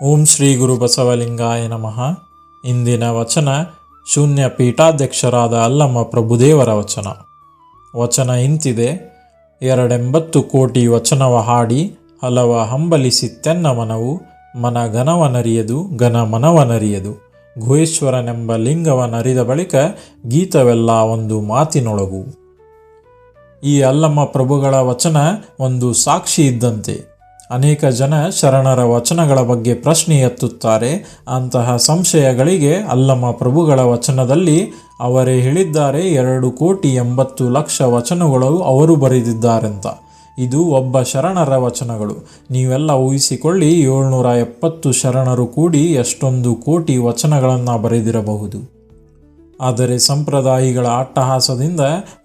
ಓಂ ಶ್ರೀ ಗುರು ಬಸವಲಿಂಗಾಯ ನಮಃ. ಇಂದಿನ ವಚನ ಶೂನ್ಯ ಪೀಠಾಧ್ಯಕ್ಷರಾದ ಅಲ್ಲಮ ಪ್ರಭುದೇವರ ವಚನ. ವಚನ ಇಂತಿದೆ: 280 ಕೋಟಿ ವಚನವ ಹಾಡಿ ಹಲವ ಹಂಬಲಿಸಿತ್ತೆನ್ನ ಮನವು, ಮನ ಘನವನರಿಯದು ಘನ ಮನವನರಿಯದು. ಗುಹೇಶ್ವರನೆಂಬ ಲಿಂಗವನರಿದ ಬಳಿಕ ಗೀತವೆಲ್ಲ ಒಂದು ಮಾತಿನೊಳಗು. ಈ ಅಲ್ಲಮ ಪ್ರಭುಗಳ ವಚನ ಒಂದು ಸಾಕ್ಷಿ ಇದ್ದಂತೆ. ಅನೇಕ ಜನ ಶರಣರ ವಚನಗಳ ಬಗ್ಗೆ ಪ್ರಶ್ನೆ ಎತ್ತುತ್ತಾರೆ. ಅಂತಹ ಸಂಶಯಗಳಿಗೆ ಅಲ್ಲಮ ಪ್ರಭುಗಳ ವಚನದಲ್ಲಿ ಅವರೇ ಹೇಳಿದ್ದಾರೆ 2,80,00,000 ವಚನಗಳು ಅವರು ಬರೆದಿದ್ದಾರೆಂತ. ಇದು ಒಬ್ಬ ಶರಣರ ವಚನಗಳು. ನೀವೆಲ್ಲ ಊಹಿಸಿಕೊಳ್ಳಿ, 770 ಶರಣರು ಕೂಡಿ ಎಷ್ಟೊಂದು ಕೋಟಿ ವಚನಗಳನ್ನು ಬರೆದಿರಬಹುದು. ಆದರೆ ಸಂಪ್ರದಾಯಿಗಳ ಅಟ್ಟಹಾಸದಿಂದ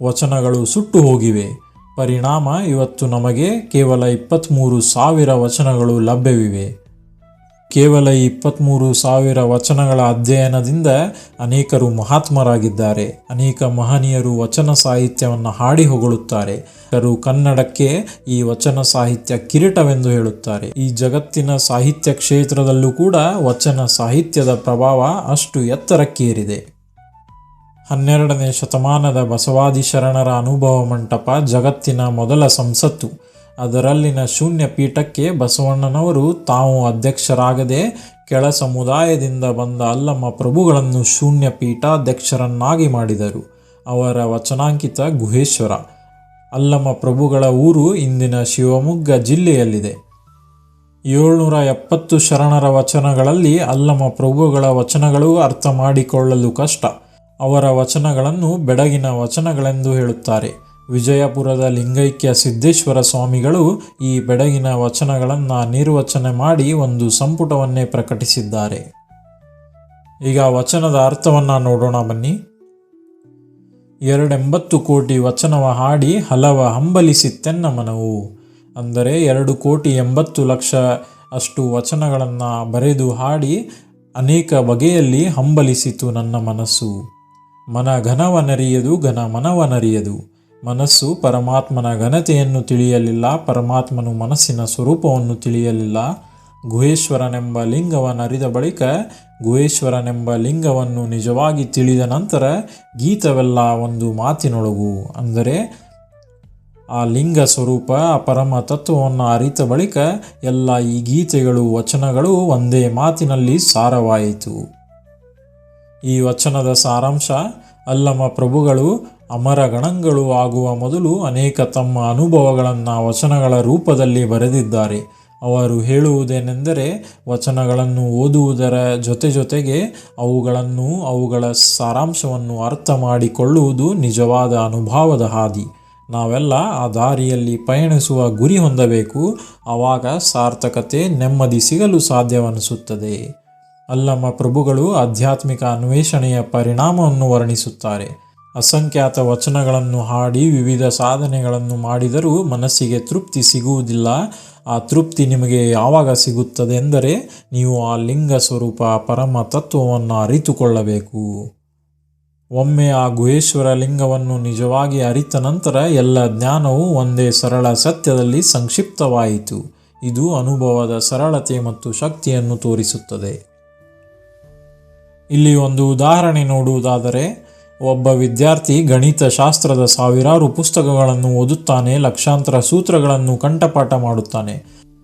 ವಚನಗಳು ಸುಟ್ಟು ಹೋಗಿವೆ. ಪರಿಣಾಮ ಇವತ್ತು ನಮಗೆ ಕೇವಲ 23,000 ವಚನಗಳು ಲಭ್ಯವಿವೆ. ಕೇವಲ 23,000 ವಚನಗಳ ಅಧ್ಯಯನದಿಂದ ಅನೇಕರು ಮಹಾತ್ಮರಾಗಿದ್ದಾರೆ. ಅನೇಕ ಮಹನೀಯರು ವಚನ ಸಾಹಿತ್ಯವನ್ನು ಹಾಡಿ ಹೊಗಳುತ್ತಾರೆ. ಕನ್ನಡಕ್ಕೆ ಈ ವಚನ ಸಾಹಿತ್ಯ ಕಿರೀಟವೆಂದು ಹೇಳುತ್ತಾರೆ. ಈ ಜಗತ್ತಿನ ಸಾಹಿತ್ಯ ಕ್ಷೇತ್ರದಲ್ಲೂ ಕೂಡ ವಚನ ಸಾಹಿತ್ಯದ ಪ್ರಭಾವ ಅಷ್ಟು ಎತ್ತರಕ್ಕೇರಿದೆ. 12ನೇ ಶತಮಾನದ ಬಸವಾದಿ ಶರಣರ ಅನುಭವ ಮಂಟಪ ಜಗತ್ತಿನ ಮೊದಲ ಸಂಸತ್ತು. ಅದರಲ್ಲಿನ ಶೂನ್ಯ ಪೀಠಕ್ಕೆ ಬಸವಣ್ಣನವರು ತಾವು ಅಧ್ಯಕ್ಷರಾಗದೆ ಕೆಳ ಸಮುದಾಯದಿಂದ ಬಂದ ಅಲ್ಲಮ ಪ್ರಭುಗಳನ್ನು ಶೂನ್ಯ ಪೀಠಾಧ್ಯಕ್ಷರನ್ನಾಗಿ ಮಾಡಿದರು. ಅವರ ವಚನಾಂಕಿತ ಗುಹೇಶ್ವರ. ಅಲ್ಲಮ ಪ್ರಭುಗಳ ಊರು ಇಂದಿನ ಶಿವಮೊಗ್ಗ ಜಿಲ್ಲೆಯಲ್ಲಿದೆ. 770 ಶರಣರ ವಚನಗಳಲ್ಲಿ ಅಲ್ಲಮ ಪ್ರಭುಗಳ ವಚನಗಳು ಅರ್ಥ ಮಾಡಿಕೊಳ್ಳಲು ಕಷ್ಟ. ಅವರ ವಚನಗಳನ್ನು ಬೆಡಗಿನ ವಚನಗಳೆಂದು ಹೇಳುತ್ತಾರೆ. ವಿಜಯಪುರದ ಲಿಂಗೈಕ್ಯ ಸಿದ್ದೇಶ್ವರ ಸ್ವಾಮಿಗಳು ಈ ಬೆಡಗಿನ ವಚನಗಳನ್ನು ನಿರ್ವಚನೆ ಮಾಡಿ ಒಂದು ಸಂಪುಟವನ್ನೇ ಪ್ರಕಟಿಸಿದ್ದಾರೆ. ಈಗ ವಚನದ ಅರ್ಥವನ್ನು ನೋಡೋಣ ಬನ್ನಿ. 280 ಕೋಟಿ ವಚನವ ಹಾಡಿ ಹಲವ ಹಂಬಲಿಸಿತ್ತೆನ್ನ ಮನವು. ಅಂದರೆ 2,80,00,000 ಅಷ್ಟು ವಚನಗಳನ್ನು ಬರೆದು ಹಾಡಿ ಅನೇಕ ಬಗೆಯಲ್ಲಿ ಹಂಬಲಿಸಿತು ನನ್ನ ಮನಸ್ಸು. ಮನ ಘನವನರಿಯದು ಘನ ಮನವನರಿಯದು. ಮನಸ್ಸು ಪರಮಾತ್ಮನ ಘನತೆಯನ್ನು ತಿಳಿಯಲಿಲ್ಲ, ಪರಮಾತ್ಮನು ಮನಸ್ಸಿನ ಸ್ವರೂಪವನ್ನು ತಿಳಿಯಲಿಲ್ಲ. ಗುಹೇಶ್ವರನೆಂಬ ಲಿಂಗವನ್ನರಿದ ಬಳಿಕ ಗುಹೇಶ್ವರನೆಂಬ ಲಿಂಗವನ್ನು ನಿಜವಾಗಿ ತಿಳಿದ ನಂತರ ಗೀತವೆಲ್ಲ ಒಂದು ಮಾತಿನೊಳಗು. ಅಂದರೆ ಆ ಲಿಂಗ ಸ್ವರೂಪ, ಆ ಪರಮ ತತ್ವವನ್ನು ಅರಿತ ಬಳಿಕ ಎಲ್ಲ ಈ ಗೀತೆಗಳು ವಚನಗಳು ಒಂದೇ ಮಾತಿನಲ್ಲಿ ಸಾರವಾಯಿತು. ಈ ವಚನದ ಸಾರಾಂಶ: ಅಲ್ಲಮ ಪ್ರಭುಗಳು ಅಮರ ಗಣಗಳು ಆಗುವ ಮೊದಲು ಅನೇಕ ತಮ್ಮ ಅನುಭವಗಳನ್ನು ವಚನಗಳ ರೂಪದಲ್ಲಿ ಬರೆದಿದ್ದಾರೆ. ಅವರು ಹೇಳುವುದೇನೆಂದರೆ, ವಚನಗಳನ್ನು ಓದುವುದರ ಜೊತೆಗೆ ಅವುಗಳ ಸಾರಾಂಶವನ್ನು ಅರ್ಥ ಮಾಡಿಕೊಳ್ಳುವುದು ನಿಜವಾದ ಅನುಭವದ ಹಾದಿ. ನಾವೆಲ್ಲ ಆ ದಾರಿಯಲ್ಲಿ ಪಯಣಿಸುವ ಗುರಿ ಹೊಂದಬೇಕು. ಆವಾಗ ಸಾರ್ಥಕತೆ, ನೆಮ್ಮದಿ ಸಿಗಲು ಸಾಧ್ಯವನಿಸುತ್ತದೆ. ಅಲ್ಲಮ ಪ್ರಭುಗಳು ಆಧ್ಯಾತ್ಮಿಕ ಅನ್ವೇಷಣೆಯ ಪರಿಣಾಮವನ್ನು ವರ್ಣಿಸುತ್ತಾರೆ. ಅಸಂಖ್ಯಾತ ವಚನಗಳನ್ನು ಹಾಡಿ ವಿವಿಧ ಸಾಧನೆಗಳನ್ನು ಮಾಡಿದರೂ ಮನಸ್ಸಿಗೆ ತೃಪ್ತಿ ಸಿಗುವುದಿಲ್ಲ. ಆ ತೃಪ್ತಿ ನಿಮಗೆ ಯಾವಾಗ ಸಿಗುತ್ತದೆ ಎಂದರೆ, ನೀವು ಆ ಲಿಂಗ ಸ್ವರೂಪ ಪರಮ ತತ್ವವನ್ನು ಅರಿತುಕೊಳ್ಳಬೇಕು. ಒಮ್ಮೆ ಆ ಗುಹೇಶ್ವರ ಲಿಂಗವನ್ನು ನಿಜವಾಗಿ ಅರಿತ ನಂತರ ಎಲ್ಲ ಜ್ಞಾನವು ಒಂದೇ ಸರಳ ಸತ್ಯದಲ್ಲಿ ಸಂಕ್ಷಿಪ್ತವಾಯಿತು. ಇದು ಅನುಭವದ ಸರಳತೆ ಮತ್ತು ಶಕ್ತಿಯನ್ನು ತೋರಿಸುತ್ತದೆ. ಇಲ್ಲಿ ಒಂದು ಉದಾಹರಣೆ ನೋಡುವುದಾದರೆ, ಒಬ್ಬ ವಿದ್ಯಾರ್ಥಿ ಗಣಿತ ಶಾಸ್ತ್ರದ ಸಾವಿರಾರು ಪುಸ್ತಕಗಳನ್ನು ಓದುತ್ತಾನೆ, ಲಕ್ಷಾಂತರ ಸೂತ್ರಗಳನ್ನು ಕಂಠಪಾಠ ಮಾಡುತ್ತಾನೆ.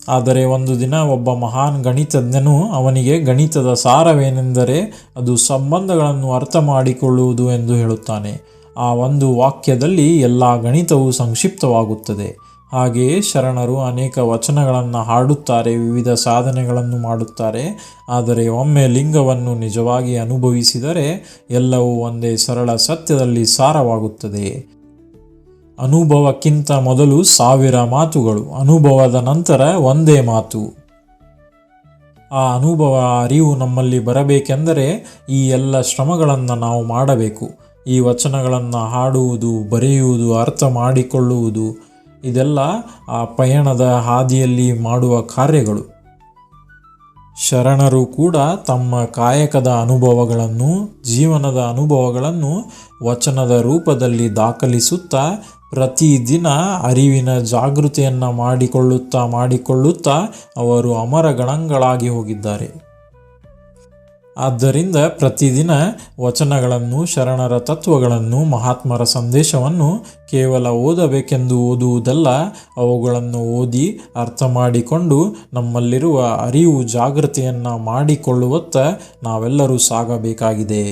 ಆದರೆ ಒಂದು ದಿನ ಒಬ್ಬ ಮಹಾನ್ ಗಣಿತಜ್ಞನು ಅವನಿಗೆ ಗಣಿತದ ಸಾರವೇನೆಂದರೆ ಅದು ಸಂಬಂಧಗಳನ್ನು ಅರ್ಥ ಮಾಡಿಕೊಳ್ಳುವುದು ಎಂದು ಹೇಳುತ್ತಾನೆ. ಆ ಒಂದು ವಾಕ್ಯದಲ್ಲಿ ಎಲ್ಲ ಗಣಿತವು ಸಂಕ್ಷಿಪ್ತವಾಗುತ್ತದೆ. ಹಾಗೆಯೇ ಶರಣರು ಅನೇಕ ವಚನಗಳನ್ನು ಹಾಡುತ್ತಾರೆ, ವಿವಿಧ ಸಾಧನೆಗಳನ್ನು ಮಾಡುತ್ತಾರೆ. ಆದರೆ ಒಮ್ಮೆ ಲಿಂಗವನ್ನು ನಿಜವಾಗಿ ಅನುಭವಿಸಿದರೆ ಎಲ್ಲವೂ ಒಂದೇ ಸರಳ ಸತ್ಯದಲ್ಲಿ ಸಾರವಾಗುತ್ತದೆ. ಅನುಭವಕ್ಕಿಂತ ಮೊದಲು 1000 ಮಾತುಗಳು, ಅನುಭವದ ನಂತರ ಒಂದೇ ಮಾತು. ಆ ಅನುಭವ, ಅರಿವು ನಮ್ಮಲ್ಲಿ ಬರಬೇಕೆಂದರೆ ಈ ಎಲ್ಲ ಶ್ರಮಗಳನ್ನು ನಾವು ಮಾಡಬೇಕು. ಈ ವಚನಗಳನ್ನು ಹಾಡುವುದು, ಬರೆಯುವುದು, ಅರ್ಥ ಮಾಡಿಕೊಳ್ಳುವುದು ಇದೆಲ್ಲ ಆ ಪಯಣದ ಹಾದಿಯಲ್ಲಿ ಮಾಡುವ ಕಾರ್ಯಗಳು. ಶರಣರು ಕೂಡ ತಮ್ಮ ಕಾಯಕದ ಅನುಭವಗಳನ್ನು, ಜೀವನದ ಅನುಭವಗಳನ್ನು ವಚನದ ರೂಪದಲ್ಲಿ ದಾಖಲಿಸುತ್ತಾ ಪ್ರತಿದಿನ ಅರಿವಿನ ಜಾಗೃತಿಯನ್ನು ಮಾಡಿಕೊಳ್ಳುತ್ತಾ ಅವರು ಅಮರ ಗಣಗಳಾಗಿ ಹೋಗಿದ್ದಾರೆ. ಆದ್ದರಿಂದ ಪ್ರತಿದಿನ ವಚನಗಳನ್ನು, ಶರಣರ ತತ್ವಗಳನ್ನು, ಮಹಾತ್ಮರ ಸಂದೇಶವನ್ನು ಕೇವಲ ಓದಬೇಕೆಂದು ಓದುವುದಲ್ಲ, ಅವುಗಳನ್ನು ಓದಿ ಅರ್ಥ ಮಾಡಿಕೊಂಡು ನಮ್ಮಲ್ಲಿರುವ ಅರಿವು ಜಾಗೃತಿಯನ್ನು ಮಾಡಿಕೊಳ್ಳುವತ್ತ ನಾವೆಲ್ಲರೂ ಸಾಗಬೇಕಾಗಿದೆ.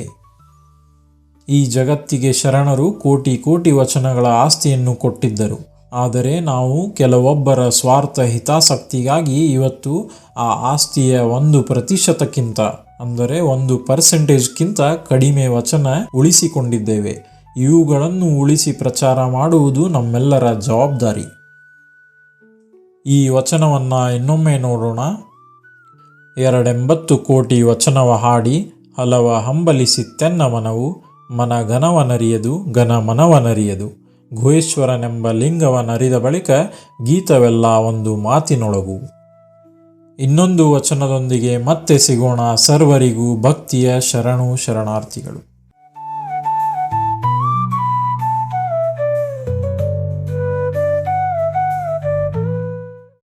ಈ ಜಗತ್ತಿಗೆ ಶರಣರು ಕೋಟಿ ಕೋಟಿ ವಚನಗಳ ಆಸ್ತಿಯನ್ನು ಕೊಟ್ಟಿದ್ದರು. ಆದರೆ ನಾವು ಕೆಲವೊಬ್ಬರ ಸ್ವಾರ್ಥ ಹಿತಾಸಕ್ತಿಗಾಗಿ ಇವತ್ತು ಆ ಆಸ್ತಿಯ 1%ಕ್ಕಿಂತ ಅಂದರೆ 1%ಕ್ಕಿಂತ ಕಡಿಮೆ ವಚನ ಉಳಿಸಿಕೊಂಡಿದ್ದೇವೆ. ಇವುಗಳನ್ನು ಉಳಿಸಿ ಪ್ರಚಾರ ಮಾಡುವುದು ನಮ್ಮೆಲ್ಲರ ಜವಾಬ್ದಾರಿ. ಈ ವಚನವನ್ನು ಇನ್ನೊಮ್ಮೆ ನೋಡೋಣ. 280 ಕೋಟಿ ವಚನವ ಹಾಡಿ ಹಲವ ಹಂಬಲಿಸಿತ್ತೆನ್ನ ಮನವು, ಮನ ಘನವನರಿಯದು ಘನ ಮನವನರಿಯದು, ಗುಹೇಶ್ವರನೆಂಬ ಲಿಂಗವನರಿದ ಬಳಿಕ ಗೀತವೆಲ್ಲ ಒಂದು ಮಾತಿನೊಳಗು. ಇನ್ನೊಂದು ವಚನದೊಂದಿಗೆ ಮತ್ತೆ ಸಿಗೋಣ. ಸರ್ವರಿಗೂ ಭಕ್ತಿಯ ಶರಣಾರ್ಥಿಗಳು.